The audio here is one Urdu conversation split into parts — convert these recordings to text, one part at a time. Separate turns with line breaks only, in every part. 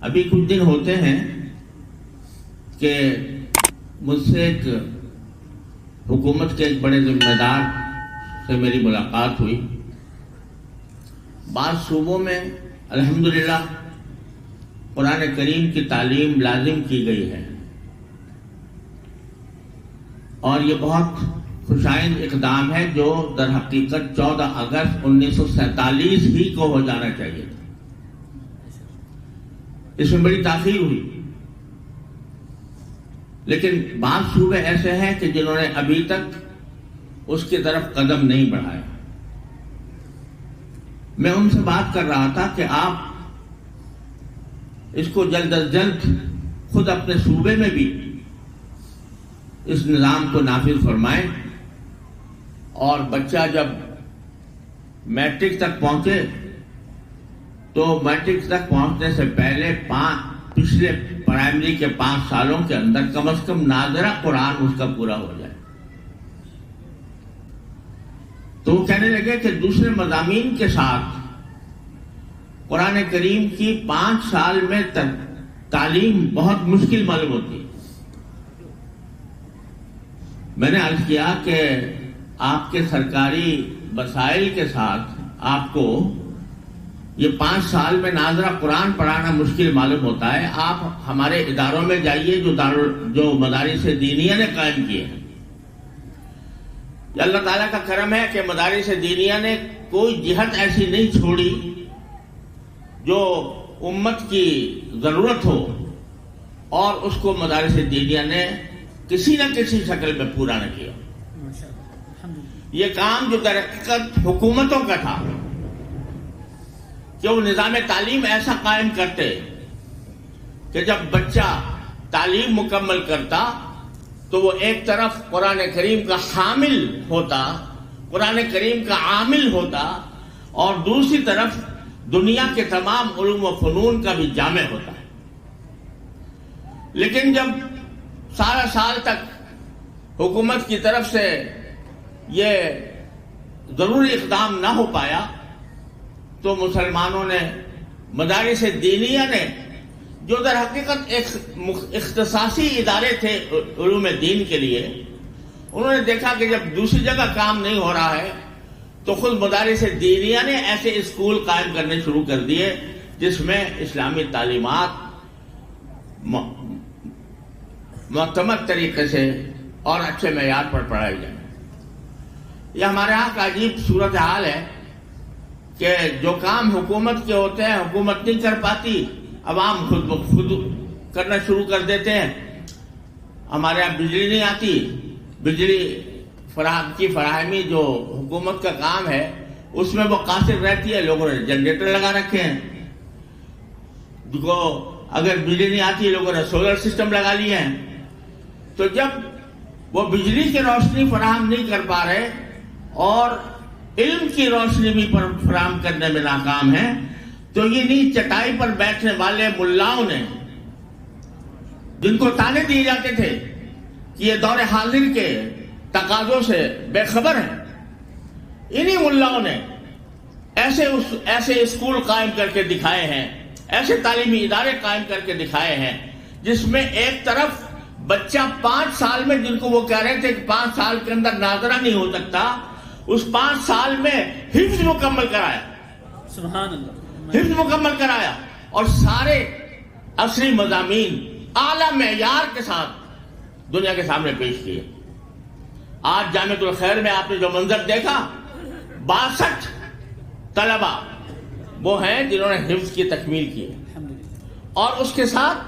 ابھی کچھ دن ہوتے ہیں کہ مجھ سے ایک حکومت کے ایک بڑے ذمہ دار سے میری ملاقات ہوئی. بعض صوبوں میں الحمدللہ قرآن کریم کی تعلیم لازم کی گئی ہے اور یہ بہت خوشائند اقدام ہے جو در حقیقت 14 اگست 1947 ہی کو ہو جانا چاہیے تھا. اس میں بڑی تاخیر ہوئی، لیکن بعض صوبے ایسے ہیں کہ جنہوں نے ابھی تک اس کی طرف قدم نہیں بڑھایا. میں ان سے بات کر رہا تھا کہ آپ اس کو جلد از جلد خود اپنے صوبے میں بھی اس نظام کو نافذ فرمائیں اور بچہ جب میٹرک تک پہنچے تو میٹرک تک پہنچنے سے پہلے پچھلے پرائمری کے 5 سالوں کے اندر کم از کم ناظرہ قرآن اس کا پورا ہو جائے. تو وہ کہنے لگے کہ دوسرے مضامین کے ساتھ قرآن کریم کی 5 سال میں تعلیم بہت مشکل معلوم ہوتی ہے. میں نے عرض کیا کہ آپ کے سرکاری وسائل کے ساتھ آپ کو یہ 5 سال میں ناظرہ قرآن پڑھانا مشکل معلوم ہوتا ہے. آپ ہمارے اداروں میں جائیے جو مدارس دینیہ نے قائم کیے ہیں. یہ اللہ تعالیٰ کا کرم ہے کہ مدارس دینیہ نے کوئی جہت ایسی نہیں چھوڑی جو امت کی ضرورت ہو اور اس کو مدارس دینیہ نے کسی نہ کسی شکل میں پورا نہ کیا. یہ کام جو در حقیقت حکومتوں کا تھا کہ وہ نظام تعلیم ایسا قائم کرتے کہ جب بچہ تعلیم مکمل کرتا تو وہ ایک طرف قرآن کریم کا حامل ہوتا، قرآن کریم کا عامل ہوتا، اور دوسری طرف دنیا کے تمام علوم و فنون کا بھی جامع ہوتا ہے. لیکن جب سارا سال تک حکومت کی طرف سے یہ ضروری اقدام نہ ہو پایا تو مسلمانوں نے مدارس دینیہ نے جو در حقیقت ایک اختصاصی ادارے تھے علوم دین کے لیے، انہوں نے دیکھا کہ جب دوسری جگہ کام نہیں ہو رہا ہے تو خود مدارس دینیہ نے ایسے اسکول قائم کرنے شروع کر دیے جس میں اسلامی تعلیمات معتمد طریقے سے اور اچھے معیار پر پڑھائی جائیں. یہ ہمارے ہاں کا عجیب صورتحال ہے کہ جو کام حکومت کے ہوتے ہیں حکومت نہیں کر پاتی، عوام خود بخود کرنا شروع کر دیتے ہیں. ہمارے یہاں بجلی نہیں آتی، بجلی کی فراہمی جو حکومت کا کام ہے اس میں وہ قاصر رہتی ہے. لوگوں نے جنریٹر لگا رکھے ہیں، اگر بجلی نہیں آتی لوگوں نے سولر سسٹم لگا لیے ہیں. تو جب وہ بجلی کی روشنی فراہم نہیں کر پا رہے اور علم کی روشنی بھی فراہم کرنے میں ناکام ہے تو یہ نہیں چٹائی پر بیٹھنے والے ملاؤں نے، جن کو تانے دیے جاتے تھے کہ یہ دور حاضر کے تقاضوں سے بے خبر ہیں، انہی ملاؤں نے ایسے اسکول قائم کر کے دکھائے ہیں، ایسے تعلیمی ادارے قائم کر کے دکھائے ہیں جس میں ایک طرف بچہ 5 سال میں، جن کو وہ کہہ رہے تھے کہ 5 سال کے اندر ناظرہ نہیں ہو سکتا، اس 5 سال میں حفظ مکمل کرایا. سبحان اللہ. حفظ مکمل کرایا اور سارے عصری مضامین اعلیٰ معیار کے ساتھ دنیا کے سامنے پیش کیے. آج جامعۃ الخیر میں آپ نے جو منظر دیکھا، 62 طلبہ وہ ہیں جنہوں نے حفظ کی تکمیل کی اور اس کے ساتھ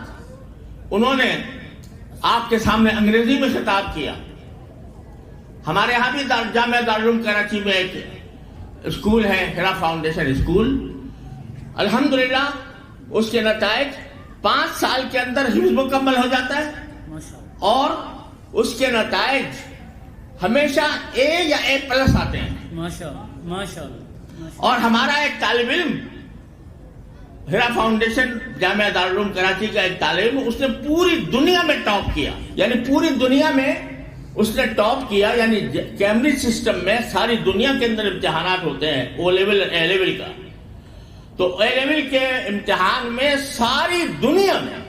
انہوں نے آپ کے سامنے انگریزی میں خطاب کیا. ہمارے یہاں بھی جامعہ دارالعلوم کراچی میں ایک اسکول ہے، ہیرا فاؤنڈیشن اسکول. الحمدللہ اس کے نتائج 5 سال کے اندر حفظ مکمل ہو جاتا ہے اور اس کے نتائج ہمیشہ اے یا اے پلس آتے ہیں. ماشاءاللہ. اور ہمارا ایک طالب علم ہیرا فاؤنڈیشن جامعہ دارالعلوم کراچی کا ایک طالب علم، اس نے پوری دنیا میں ٹاپ کیا، یعنی پوری دنیا میں اس نے ٹاپ کیا. یعنی کیمبرج سسٹم میں ساری دنیا کے اندر امتحانات ہوتے ہیں او لیول اے لیول کا، تو اے لیول کے امتحان میں ساری دنیا میں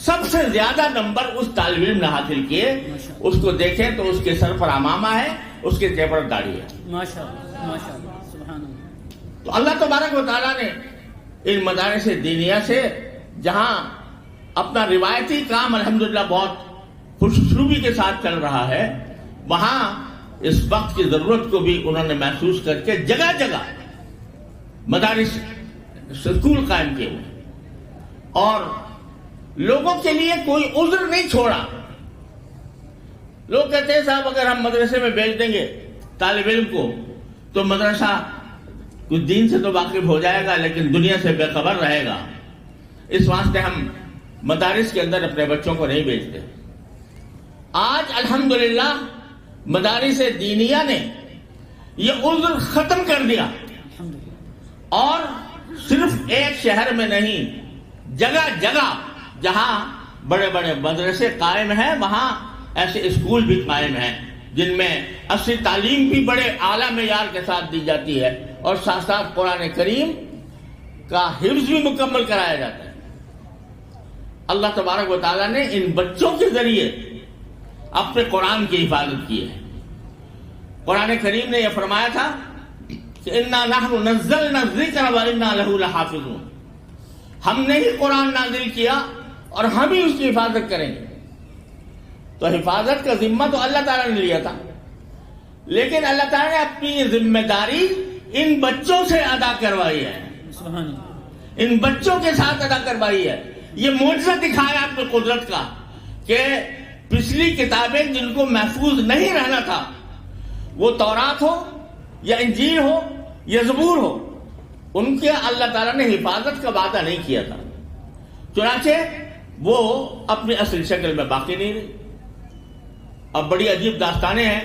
سب سے زیادہ نمبر اس طالب علم نے حاصل کیے. اس کو دیکھیں تو اس کے سر پر عمامہ ہے, اس کے چہرے پر داڑھی ہے.
ماشاءاللہ سبحان اللہ.
تو اللہ تبارک و تعالیٰ نے ان مدارس دینیہ سے جہاں اپنا روایتی کام الحمدللہ بہت خوش اسلوبی کے ساتھ چل رہا ہے, وہاں اس وقت کی ضرورت کو بھی انہوں نے محسوس کر کے جگہ جگہ مدارس اسکول قائم کیے ہوئے اور لوگوں کے لیے کوئی عذر نہیں چھوڑا. لوگ کہتے ہیں صاحب اگر ہم مدرسے میں بھیج دیں گے طالب علم کو تو مدرسہ کچھ دین سے تو واقف ہو جائے گا لیکن دنیا سے بے خبر رہے گا, اس واسطے ہم مدارس کے اندر اپنے بچوں کو نہیں بھیجتے. آج الحمدللہ مدارس دینیہ نے یہ عذر ختم کر دیا اور صرف ایک شہر میں نہیں, جگہ جگہ جہاں بڑے بڑے مدرسے قائم ہیں وہاں ایسے اسکول بھی قائم ہیں جن میں اصلی تعلیم بھی بڑے اعلیٰ معیار کے ساتھ دی جاتی ہے اور ساتھ ساتھ قرآن کریم کا حفظ بھی مکمل کرایا جاتا ہے. اللہ تبارک و تعالیٰ نے ان بچوں کے ذریعے اپنے قرآن کی حفاظت کی ہے. قرآن کریم نے یہ فرمایا تھا کہ اِنَّا نَحْنُ نَزَّلْنَا الذِّكْرَ وَإِنَّا لَهُ لَحَافِظُونَ, ہم نے ہی قرآن نازل کیا اور ہم ہی اس کی حفاظت کریں گے. تو حفاظت کا ذمہ تو اللہ تعالیٰ نے لیا تھا, لیکن اللہ تعالیٰ نے اپنی ذمہ داری ان بچوں سے ادا کروائی ہے, ان بچوں کے ساتھ ادا کروائی ہے. یہ معجزہ دکھایا اپنی قدرت کا کہ پچھلی کتابیں جن کو محفوظ نہیں رہنا تھا, وہ تورات ہو یا انجیل ہو یا زبور ہو, ان کے اللہ تعالیٰ نے حفاظت کا وعدہ نہیں کیا تھا, چنانچہ وہ اپنی اصل شکل میں باقی نہیں رہی. اب بڑی عجیب داستانیں ہیں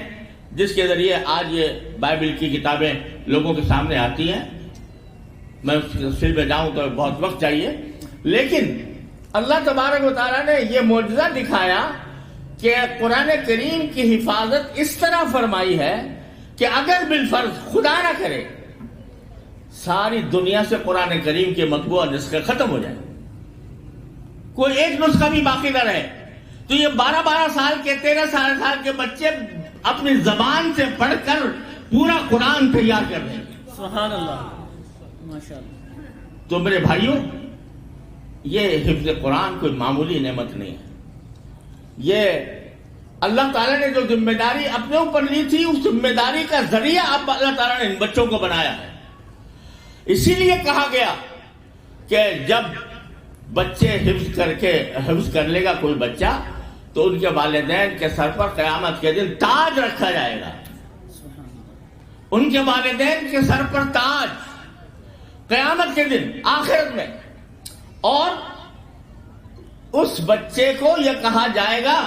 جس کے ذریعے آج یہ بائبل کی کتابیں لوگوں کے سامنے آتی ہیں. میں اس سلسلے میں جاؤں تو بہت وقت چاہیے, لیکن اللہ تبارک و تعالیٰ نے یہ معجزہ دکھایا کہ قرآن کریم کی حفاظت اس طرح فرمائی ہے کہ اگر بالفرض خدا نہ کرے ساری دنیا سے قرآن کریم کے مطبوع نسخے ختم ہو جائیں, کوئی ایک نسخہ بھی باقی نہ رہے, تو یہ 12 سال کے 13 سال کے بچے اپنی زبان سے پڑھ کر پورا قرآن تیار کر دیں گے.
سبحان اللہ, ماشاءاللہ.
تو میرے بھائیوں, یہ حفظ قرآن کوئی معمولی نعمت نہیں ہے. یہ اللہ تعالیٰ نے جو ذمہ داری اپنے اوپر لی تھی اس ذمہ داری کا ذریعہ اب اللہ تعالیٰ نے ان بچوں کو بنایا ہے. اسی لیے کہا گیا کہ جب بچے حفظ کر لے گا کوئی بچہ تو ان کے والدین کے سر پر قیامت کے دن تاج رکھا جائے گا. ان کے والدین کے سر پر تاج قیامت کے دن آخرت میں, اور اس بچے کو یہ کہا جائے گا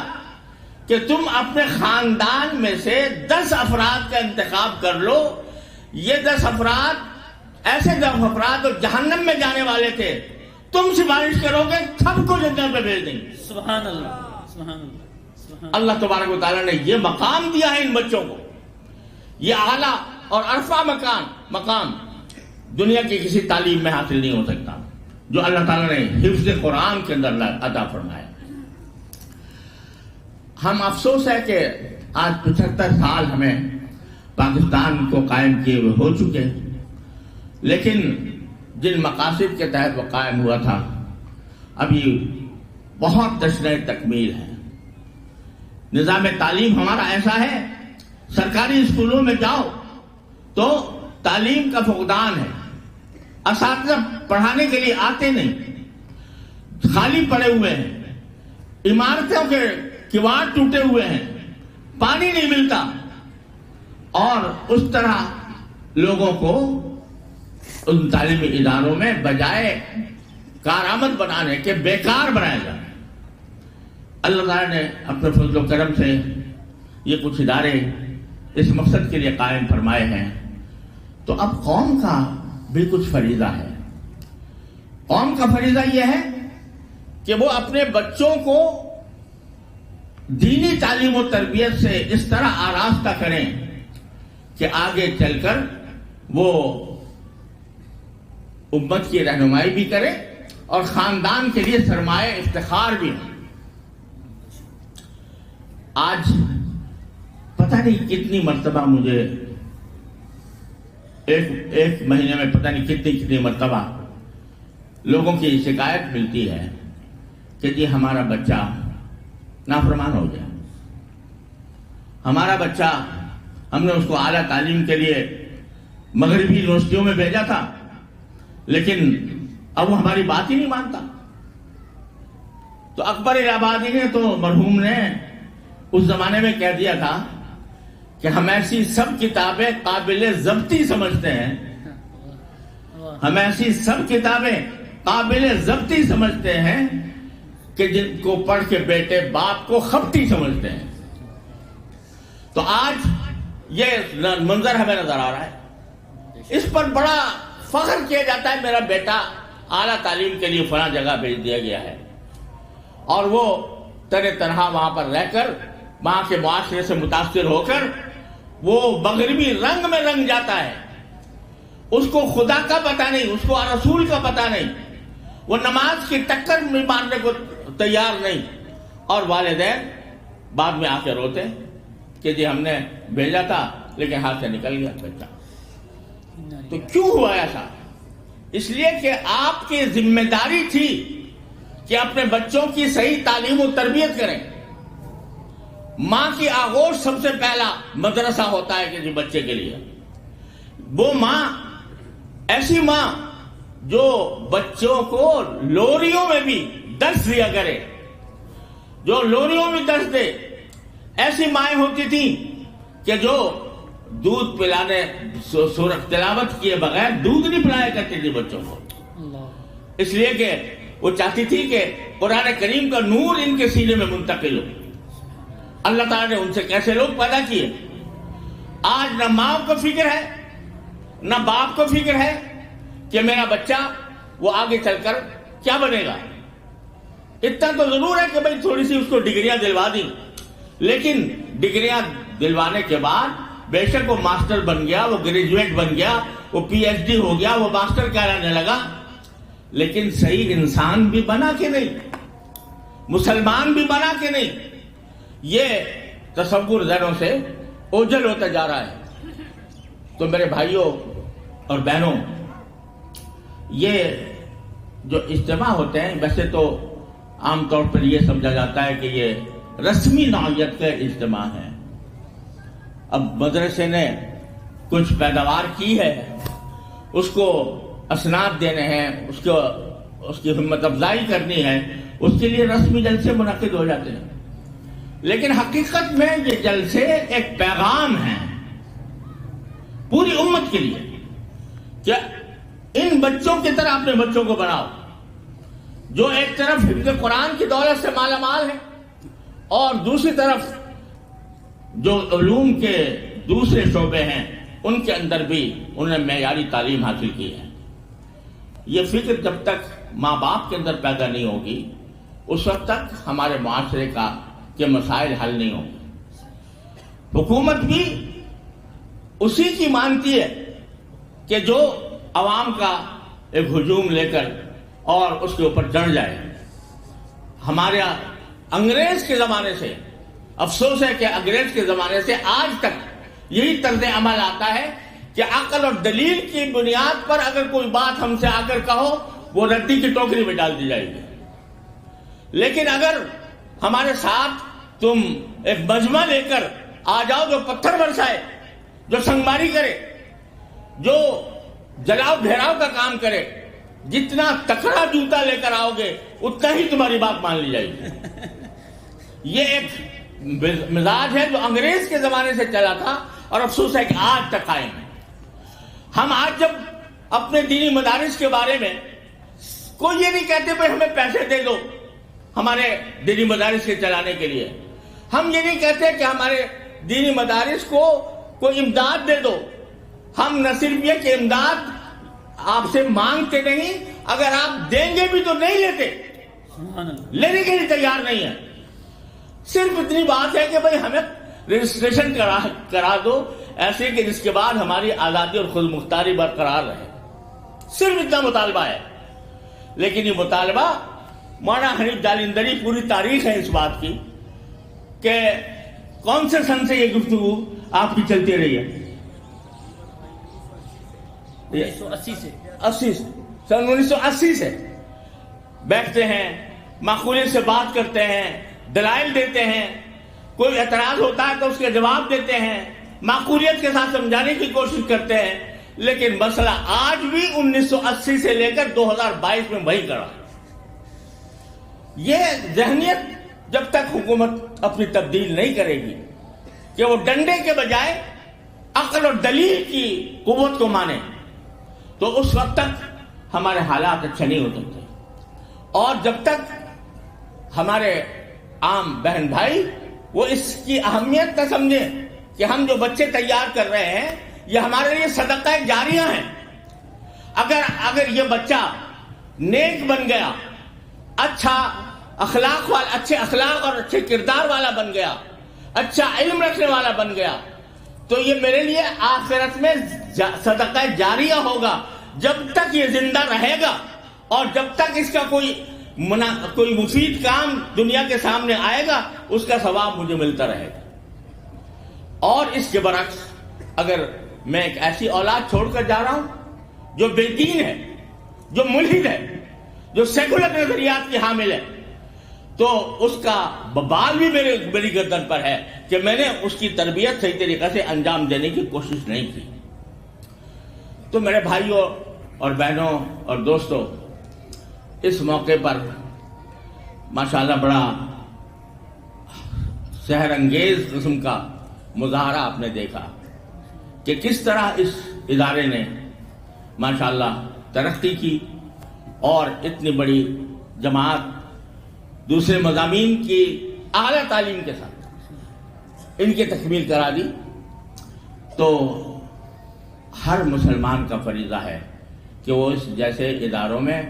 کہ تم اپنے خاندان میں سے 10 افراد کا انتخاب کر لو. یہ 10 افراد ایسے 10 افراد جو جہنم میں جانے والے تھے, تم سفارش کرو گے سب کو جنت میں بھیج دیں گے.
سبحان اللہ, سبحان اللہ.
اللہ تبارک و تعالیٰ نے یہ مقام دیا ہے ان بچوں کو, یہ اعلیٰ اور عرفہ مقام دنیا کی کسی تعلیم میں حاصل نہیں ہو سکتا جو اللہ تعالیٰ نے حفظ قرآن کے اندر عطا فرمایا. ہم افسوس ہے کہ آج 75 سال ہمیں پاکستان کو قائم کیے ہوئے ہو چکے, لیکن جن مقاصد کے تحت وہ قائم ہوا تھا ابھی بہت تشنہ تکمیل ہے. نظام تعلیم ہمارا ایسا ہے, سرکاری اسکولوں میں جاؤ تو تعلیم کا فقدان ہے, اساتذہ پڑھانے کے لیے آتے نہیں, خالی پڑے ہوئے ہیں, عمارتوں کے کواڑ ٹوٹے ہوئے ہیں, پانی نہیں ملتا, اور اس طرح لوگوں کو ان تعلیمی اداروں میں بجائے کارآمد بنانے کے بیکار بنایا جائے. اللہ تعالیٰ نے اپنے فضل و کرم سے یہ کچھ ادارے اس مقصد کے لیے قائم فرمائے ہیں. تو اب قوم کا بھی کچھ فریضہ ہے. قوم کا فریضہ یہ ہے کہ وہ اپنے بچوں کو دینی تعلیم و تربیت سے اس طرح آراستہ کریں کہ آگے چل کر وہ امت کی رہنمائی بھی کرے اور خاندان کے لیے سرمایہ افتخار بھی ہو. آج پتہ نہیں کتنی مرتبہ مجھے ایک مہینے میں پتہ نہیں کتنی مرتبہ لوگوں کی شکایت ملتی ہے کہ جی ہمارا بچہ نافرمان ہو گیا, ہمارا بچہ ہم نے اس کو اعلیٰ تعلیم کے لیے مغربی یونیورسٹیوں میں بھیجا تھا لیکن اب وہ ہماری بات ہی نہیں مانتا. تو اکبر الہ آبادی نے تو مرحوم نے اس زمانے میں کہہ دیا تھا کہ ہم ایسی سب کتابیں قابل ضبطی سمجھتے ہیں, ہم ایسی سب کتابیں قابل ضبطی سمجھتے ہیں کہ جن کو پڑھ کے بیٹے باپ کو خبطی سمجھتے ہیں. تو آج یہ منظر ہمیں نظر آ رہا ہے, اس پر بڑا فخر کیا جاتا ہے میرا بیٹا اعلیٰ تعلیم کے لیے فلاں جگہ بھیج دیا گیا ہے, اور وہ طرح طرح وہاں پر رہ کر وہاں کے معاشرے سے متاثر ہو کر وہ مغربی رنگ میں رنگ جاتا ہے. اس کو خدا کا پتہ نہیں, اس کو رسول کا پتہ نہیں, وہ نماز کی ٹکر میں مارنے کو تیار نہیں, اور والدین بعد میں آ کے روتے کہ جی ہم نے بھیجا تھا لیکن ہاتھ سے نکل گیا بچہ. تو کیوں ہوا ایسا؟ اس لیے کہ آپ کی ذمہ داری تھی کہ اپنے بچوں کی صحیح تعلیم و تربیت کریں. ماں کی آغوش سب سے پہلا مدرسہ ہوتا ہے کہ جی بچے کے لیے. وہ ماں, ایسی ماں جو بچوں کو لوریوں میں بھی درس دیا کرے, جو لوریوں میں درس دے. ایسی مائیں ہوتی تھیں کہ جو دودھ پلانے سورت تلاوت کیے بغیر دودھ نہیں پلایا کرتی تھی بچوں کو, اس لیے کہ وہ چاہتی تھی کہ قرآن کریم کا نور ان کے سینے میں منتقل ہو. اللہ تعالیٰ نے ان سے کیسے لوگ پیدا کیے. آج نہ ماں کو فکر ہے نہ باپ کو فکر ہے کہ میرا بچہ وہ آگے چل کر کیا بنے گا. اتنا تو ضرور ہے کہ بھائی تھوڑی سی اس کو ڈگریاں دلوا دی, لیکن ڈگریاں دلوانے کے بعد بے شک وہ ماسٹر بن گیا, وہ گریجویٹ بن گیا, وہ پی ایچ ڈی ہو گیا, وہ ماسٹر کہلانے لگا, لیکن صحیح انسان بھی بنا کہ نہیں, مسلمان بھی بنا کہ نہیں. یہ تصور ذہنوں سے اوجھل ہوتا جا رہا ہے. تو میرے بھائیوں اور بہنوں, یہ جو اجتماع ہوتے ہیں ویسے تو عام طور پر یہ سمجھا جاتا ہے کہ یہ رسمی نوعیت کے اجتماع ہے. اب مدرسے نے کچھ پیداوار کی ہے, اس کو اسناد دینے ہیں, اس کی ہمت افزائی کرنی ہے, اس کے لیے رسمی جلسے منعقد ہو جاتے ہیں. لیکن حقیقت میں یہ جلسے ایک پیغام ہیں پوری امت کے لیے کہ ان بچوں کی طرح اپنے بچوں کو بناؤ جو ایک طرف حفظ قرآن کی دولت سے مالا مال ہے اور دوسری طرف جو علوم کے دوسرے شعبے ہیں ان کے اندر بھی انہوں نے معیاری تعلیم حاصل کی ہے. یہ فکر جب تک ماں باپ کے اندر پیدا نہیں ہوگی اس وقت تک ہمارے معاشرے کے مسائل حل نہیں ہوں گے. حکومت بھی اسی کی مانتی ہے کہ جو عوام کا ایک ہجوم لے کر اور اس کے اوپر چڑھ جائے. ہمارے انگریز کے زمانے سے افسوس ہے کہ انگریز کے زمانے سے آج تک یہی طرز عمل آتا ہے کہ عقل اور دلیل کی بنیاد پر اگر کوئی بات ہم سے آ کر کہو وہ ردی کی ٹوکری میں ڈال دی جائے گی. لیکن اگر ہمارے ساتھ تم ایک مجمع لے کر آ جاؤ جو پتھر برسائے, جو سنگماری کرے, جو جلاؤ گھیراؤ کا کام کرے, جتنا تکڑا جوتا لے کر آؤ گے اتنا ہی تمہاری بات مان لی جائے گی. یہ ایک مزاج ہے جو انگریز کے زمانے سے چلا تھا اور افسوس ہے کہ آج تک قائم ہے. ہم آج جب اپنے دینی مدارس کے بارے میں کوئی یہ نہیں کہتے بھائی ہمیں پیسے دے دو ہمارے دینی مدارس کے چلانے کے لیے, ہم یہ نہیں کہتے کہ ہمارے دینی مدارس کو کوئی امداد دے دو. ہم نہ صرف یہ کہ امداد آپ سے مانگتے نہیں, اگر آپ دیں گے بھی تو نہیں لیتے, لینے کے لیے تیار نہیں ہے. صرف اتنی بات ہے کہ بھائی ہمیں رجسٹریشن کرا دو ایسے کہ جس کے بعد ہماری آزادی اور خود مختاری برقرار رہے. صرف اتنا مطالبہ ہے. لیکن یہ مطالبہ مولانا حنیف جالندری پوری تاریخ ہے اس بات کی کہ کون سے سن سے یہ گفتگو آپ کی چلتی رہی ہے؟
1980 سے.
80 سے، سن 1980 سے بیٹھتے ہیں، معقولیت سے بات کرتے ہیں، دلائل دیتے ہیں، کوئی اعتراض ہوتا ہے تو اس کے جواب دیتے ہیں، معقولیت کے ساتھ سمجھانے کی کوشش کرتے ہیں. لیکن مسئلہ آج بھی 1980 سے لے کر 2022 میں وہی کڑا. یہ ذہنیت جب تک حکومت اپنی تبدیل نہیں کرے گی کہ وہ ڈنڈے کے بجائے عقل اور دلیل کی قوت کو مانے، تو اس وقت تک ہمارے حالات اچھے نہیں ہو سکتے. اور جب تک ہمارے عام بہن بھائی وہ اس کی اہمیت نہ سمجھیں کہ ہم جو بچے تیار کر رہے ہیں یہ ہمارے لیے صدقہ جاریہ ہیں. اگر یہ بچہ نیک بن گیا، اچھا اخلاق والا، اچھے اخلاق اور اچھے کردار والا بن گیا، اچھا علم رکھنے والا بن گیا، تو یہ میرے لیے آخرت میں صدقہ جاریہ ہوگا. جب تک یہ زندہ رہے گا اور جب تک اس کا کوئی مفید کام دنیا کے سامنے آئے گا اس کا ثواب مجھے ملتا رہے گا. اور اس کے برعکس اگر میں ایک ایسی اولاد چھوڑ کر جا رہا ہوں جو بے دین ہے، جو ملحد ہے، جو سیکولر نظریات کی حامل ہے، تو اس کا ببال بھی میری گردن پر ہے کہ میں نے اس کی تربیت صحیح طریقے سے انجام دینے کی کوشش نہیں کی. تو میرے بھائیوں اور بہنوں اور دوستوں، اس موقع پر ماشاءاللہ بڑا سحر انگیز قسم کا مظاہرہ آپ نے دیکھا کہ کس طرح اس ادارے نے ماشاءاللہ ترقی کی اور اتنی بڑی جماعت دوسرے مضامین کی اعلیٰ تعلیم کے ساتھ ان کی تکمیل کرا دی. تو ہر مسلمان کا فریضہ ہے کہ وہ اس جیسے اداروں میں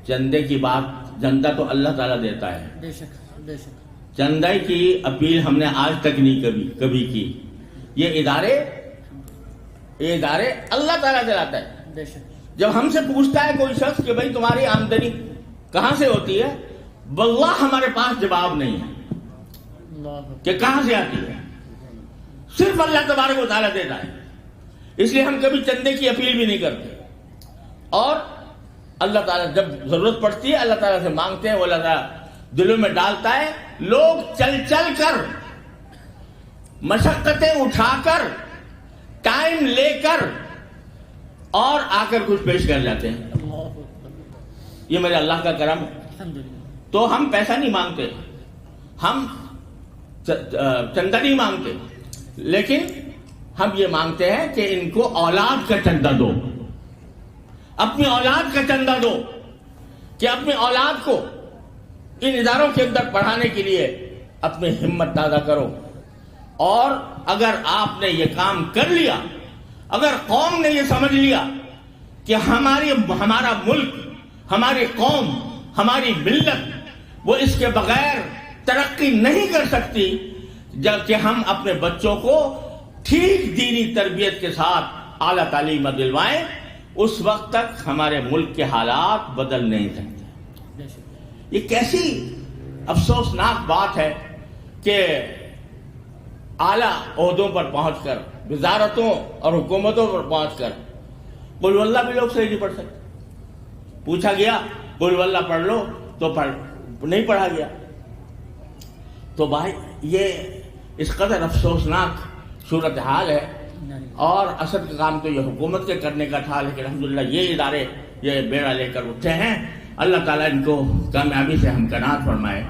چندے کی بات، چندہ تو اللہ تعالیٰ دیتا ہے،
بے شک بے شک.
چندے کی اپیل ہم نے آج تک نہیں کبھی کی. یہ ادارے اللہ تعالیٰ دلاتا ہے.
بے شک.
جب ہم سے پوچھتا ہے کوئی شخص کہ بھائی تمہاری آمدنی کہاں سے ہوتی ہے، واللہ ہمارے پاس جواب نہیں ہے
اللہ.
کہ کہاں سے آتی ہے. صرف اللہ تبارک و تعالیٰ دیتا ہے. اس لیے ہم کبھی چندے کی اپیل بھی نہیں کرتے. اور اللہ تعالیٰ جب ضرورت پڑتی ہے اللہ تعالیٰ سے مانگتے ہیں، وہ اللہ تعالیٰ دلوں میں ڈالتا ہے. لوگ چل کر، مشقتیں اٹھا کر، ٹائم لے کر اور آ کر کچھ پیش کر جاتے ہیں. یہ میرے اللہ کا کرم ہے.
الحمدللہ.
تو ہم پیسہ نہیں مانگتے، ہم چندہ نہیں مانگتے، لیکن ہم یہ مانگتے ہیں کہ ان کو اولاد کا چندہ دو، اپنی اولاد کا چندہ دو، کہ اپنی اولاد کو ان اداروں کے اندر پڑھانے کے لیے اپنی ہمت تازہ کرو. اور اگر آپ نے یہ کام کر لیا، اگر قوم نے یہ سمجھ لیا کہ ہمارا ملک، ہماری قوم، ہماری ملت وہ اس کے بغیر ترقی نہیں کر سکتی، جبکہ ہم اپنے بچوں کو ٹھیک دینی تربیت کے ساتھ اعلیٰ تعلیم دلوائیں، اس وقت تک ہمارے ملک کے حالات بدل نہیں سکتے.
بے شک.
یہ کیسی افسوسناک بات ہے کہ اعلیٰ عہدوں پر پہنچ کر، وزارتوں اور حکومتوں پر پہنچ کر قل واللہ بھی لوگ صحیح نہیں پڑھ سکتے. پوچھا گیا قل واللہ پڑھ لو تو نہیں پڑھا گیا. تو بھائی یہ اس قدر افسوسناک صورتحال ہے. اور اصل کا کام تو یہ حکومت کے کرنے کا تھا، لیکن الحمدللہ یہ ادارے یہ بیڑا لے کر اٹھے ہیں. اللہ تعالیٰ ان کو کامیابی سے ہمکنار فرمائے.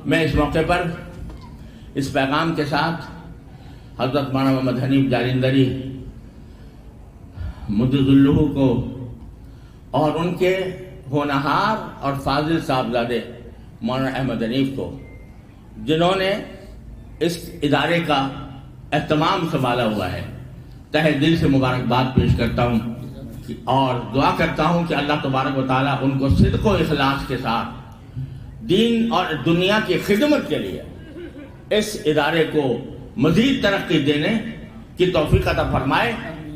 میں اس موقع پر اس پیغام کے ساتھ حضرت مولانا محمد حنیف جالندری مدد اللہ کو اور ان کے ہونہار اور فاضل صاحبزادے مولانا احمد حنیف کو، جنہوں نے اس ادارے کا اہتمام سنبھالا ہوا ہے، تہہ دل سے مبارکباد پیش کرتا ہوں اور دعا کرتا ہوں کہ اللہ تبارک و تعالیٰ ان کو صدق و اخلاص کے ساتھ دین اور دنیا کی خدمت کے لیے اس ادارے کو مزید ترقی دینے کی توفیق عطا فرمائے.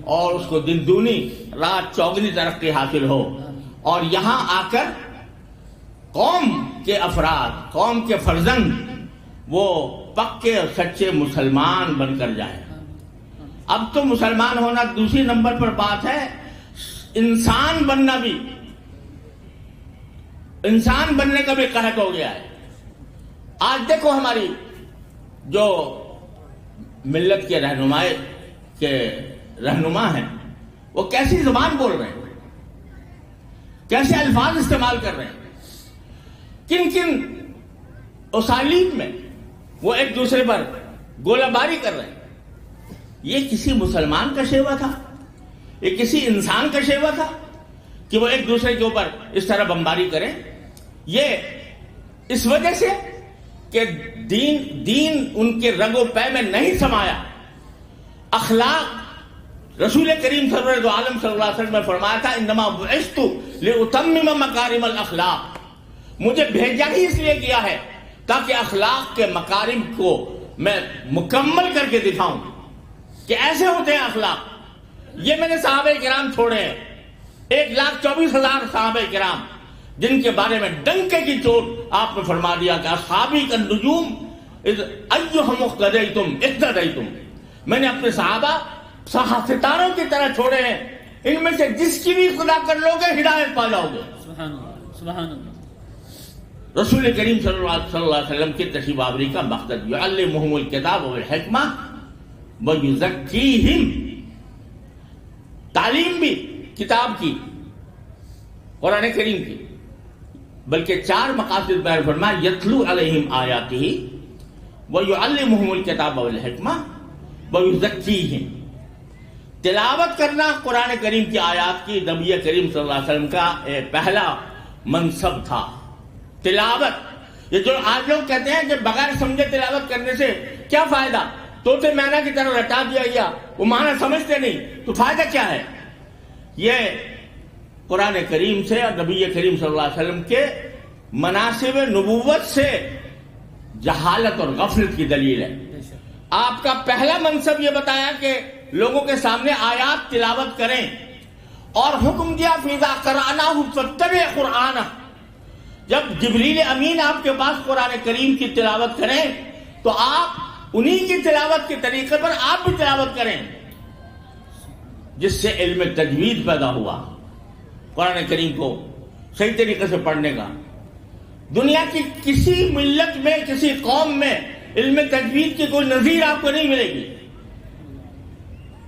اور اس کو دن دونی رات چوگنی ترقی حاصل ہو، اور یہاں آ کر قوم کے افراد، قوم کے فرزند وہ پکے اور سچے مسلمان بن کر جائیں۔ اب تو مسلمان ہونا دوسری نمبر پر بات ہے، انسان بننا بھی، انسان بننے کا بھی قحط ہو گیا ہے۔ آج دیکھو ہماری جو ملت کے رہنما ہیں وہ کیسی زبان بول رہے ہیں، کیسے الفاظ استعمال کر رہے ہیں، کن کن اسالیب میں وہ ایک دوسرے پر گولہ باری کر رہے ہیں۔ یہ کسی مسلمان کا شیوا تھا؟ یہ کسی انسان کا شیوا تھا کہ وہ ایک دوسرے کے اوپر اس طرح بمباری کریں؟ یہ اس وجہ سے کہ دین ان کے رگ و پے میں نہیں سمایا۔ اخلاق، رسول کریم سرور عالم صلی اللہ علیہ وسلم نے فرمایا تھا انما بعثت لاتمم مکارم الاخلاق، مجھے بھیجا ہی اس لیے کیا ہے تاکہ اخلاق کے مکارم کو میں مکمل کر کے دکھاؤں کہ ایسے ہوتے ہیں اخلاق۔ یہ میں نے صحابہ کرام چھوڑے ہیں، 1,24,000 صحابہ کرام، جن کے بارے میں ڈنکے کی چوٹ آپ نے فرما دیا کہ اصحابی کا نجوم ایہم اقتدیتم اقتدیتم، میں نے اپنے صحابہ ستاروں کی طرح چھوڑے ہیں، ان میں سے جس کی بھی خدا کر لو گے ہدایت پا جاؤ گے۔
سبحان اللہ، سبحان اللہ۔
رسول کریم صلی اللہ علیہ وسلم کی تشریف آوری کا مقصد یعلمہم الکتاب والحکمہ ویزکیہم، تعلیم بھی کتاب کی، قرآن کریم کی، بلکہ 4 مقاصد بیان فرمایا، یتلو علیہم آیاتہ ویعلمہم الکتاب والحکمہ ویزکیہم، تلاوت کرنا قرآن کریم کی آیات کی نبی کریم صلی اللہ علیہ وسلم کا پہلا منصب تھا۔ تلاوت، یہ جو آج لوگ کہتے ہیں کہ بغیر سمجھے تلاوت کرنے سے کیا فائدہ، طوطے مینا کی طرح رٹا دیا گیا، وہ معنی سمجھتے نہیں تو فائدہ کیا ہے؟ یہ قرآن کریم سے اور نبی کریم صلی اللہ علیہ وسلم کے مناسب نبوت سے جہالت اور غفلت کی دلیل ہے۔ آپ کا پہلا منصب یہ بتایا کہ لوگوں کے سامنے آیات تلاوت کریں، اور حکم دیا فَإِذَا قَرَأْنَاهُ فَاتَّبِعْ قُرْآنَهُ، جب جبریل امین آپ کے پاس قرآن کریم کی تلاوت کریں تو آپ انہی کی تلاوت کے طریقے پر آپ بھی تلاوت کریں، جس سے علم تجوید پیدا ہوا، قرآن کریم کو صحیح طریقے سے پڑھنے کا۔ دنیا کی کسی ملت میں، کسی قوم میں علم تجوید کی کوئی نظیر آپ کو نہیں ملے گی۔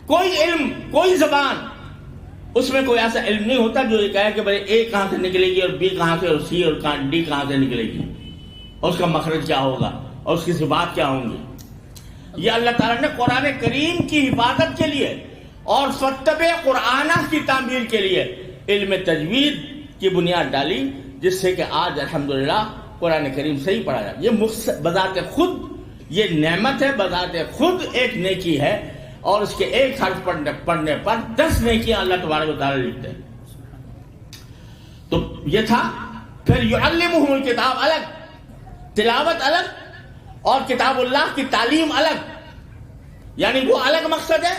کوئی علم، کوئی زبان، اس میں کوئی ایسا علم نہیں ہوتا جو یہ کہے کہ بھائی اے کہاں سے نکلے گی اور بی کہاں سے اور سی اور ڈی کہاں سے نکلے گی، اور اس کا مخرج کیا ہوگا اور اس کی صفات کیا ہوں گی۔ یہ اللہ تعالیٰ نے قرآن کریم کی حفاظت کے لیے اور فَاتَّبِعْ قُرْآنَهُ کی تعمیل کے لیے علم تجوید کی بنیاد ڈالی، جس سے کہ آج الحمدللہ قرآن کریم صحیح پڑھا جائے۔ یہ بذات خود یہ نعمت ہے، بذات خود ایک نیکی ہے، اور اس کے ایک حرف پڑھنے پر 10 نیکیاں اللہ تبارک و تعالیٰ لکھتے ہیں۔ تو یہ تھا۔ پھر یعلمہم الکتاب الگ، تلاوت الگ، اور کتاب اللہ کی تعلیم الگ، یعنی وہ الگ مقصد ہے،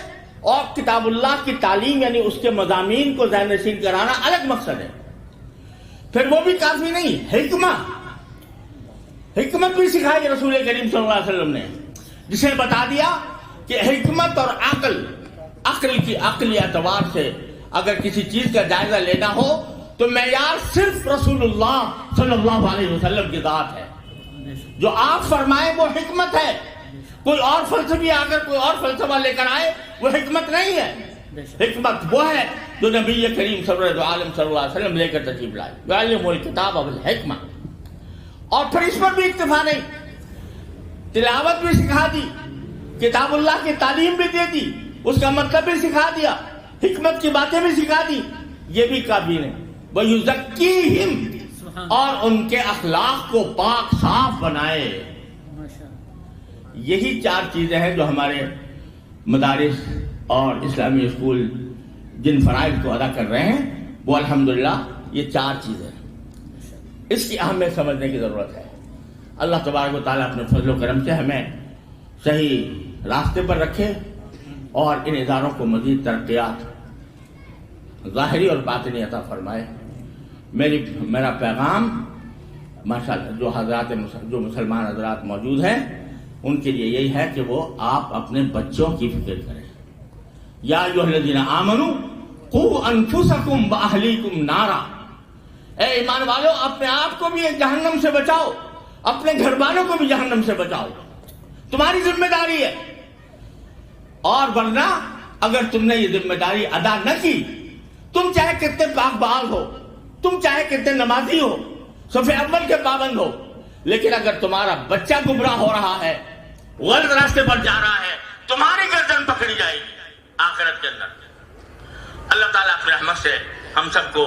اور کتاب اللہ کی تعلیم یعنی اس کے مضامین کو ذہن نشین کرانا الگ مقصد ہے۔ پھر وہ بھی کافی نہیں، حکمت بھی سکھائی رسول کریم صلی اللہ علیہ وسلم نے، جسے بتا دیا کہ حکمت اور عقلی اعتبار سے اگر کسی چیز کا جائزہ لینا ہو تو معیار صرف رسول اللہ صلی اللہ علیہ وسلم کی ذات ہے۔ جو آپ فرمائیں وہ حکمت ہے، کوئی اور فلسفی آ کر کوئی اور فلسفہ لے کر آئے وہ حکمت نہیں ہے۔ حکمت وہ ہے جو نبی کریم سرور عالم صلی اللہ علیہ وسلم لے کر تشریف لائے، یعلم الکتاب والحکمہ۔ اور پھر اس پر بھی اکتفا نہیں، تلاوت بھی سکھا دی، کتاب اللہ کی تعلیم بھی دے دی، اس کا مطلب بھی سکھا دیا، حکمت کی باتیں بھی سکھا دی۔ یہ بھی کافی نہیں، وَيُزَكِّيهِمْ، اور ان کے اخلاق کو پاک صاف بنائے۔ یہی 4 چیزیں ہیں جو ہمارے مدارس اور اسلامی اسکول جن فرائض کو ادا کر رہے ہیں، وہ الحمدللہ یہ 4 چیزیں ہیں۔ اس کی اہمیت سمجھنے کی ضرورت ہے۔ اللہ تبارک و تعالیٰ اپنے فضل و کرم سے ہمیں صحیح راستے پر رکھے اور ان اداروں کو مزید ترقیات ظاہری اور باطنی عطا فرمائے. میرا پیغام ماشاءاللہ جو مسلمان حضرات موجود ہیں ان کے لیے یہی ہے کہ وہ آپ اپنے بچوں کی فکر کریں. یا ایھا الذین آمنوا قوا انفسکم واہلیکم نارا. اے ایمان والو، اپنے آپ کو بھی جہنم سے بچاؤ، اپنے گھر والوں کو بھی جہنم سے بچاؤ. تمہاری ذمہ داری ہے. اور ورنہ اگر تم نے یہ ذمہ داری ادا نہ کی، تم چاہے کتنے پاک بال ہو، تم چاہے کتنے نمازی ہو، صف اول کے پابند ہو، لیکن اگر تمہارا بچہ گمراہ ہو رہا ہے، غلط راستے پر جا رہا ہے، تمہاری گردن پکڑی جائے گی آخرت کے اندر. اللہ تعالیٰ اپنے رحمت سے ہم سب کو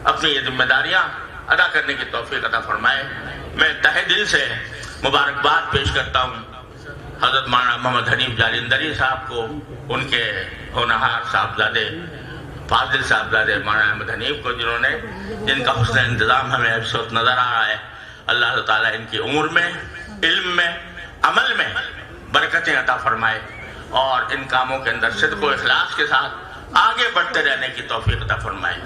اپنی یہ ذمہ داریاں ادا کرنے کی توفیق عطا فرمائے. میں تہہ دل سے مبارکباد پیش کرتا ہوں حضرت مولانا محمد حنیف جالندری صاحب کو، ان کے ہونہار صاحبزادے فاضل صاحبزادے مولانا احمد حنیف کو، جن کا حسن انتظام ہمیں اس وقت نظر آ رہا ہے. اللہ تعالیٰ ان کی عمر میں، علم میں، عمل میں برکتیں عطا فرمائے اور ان کاموں کے اندر صدق و اخلاص کے ساتھ آگے بڑھتے رہنے کی توفیق عطا فرمائے.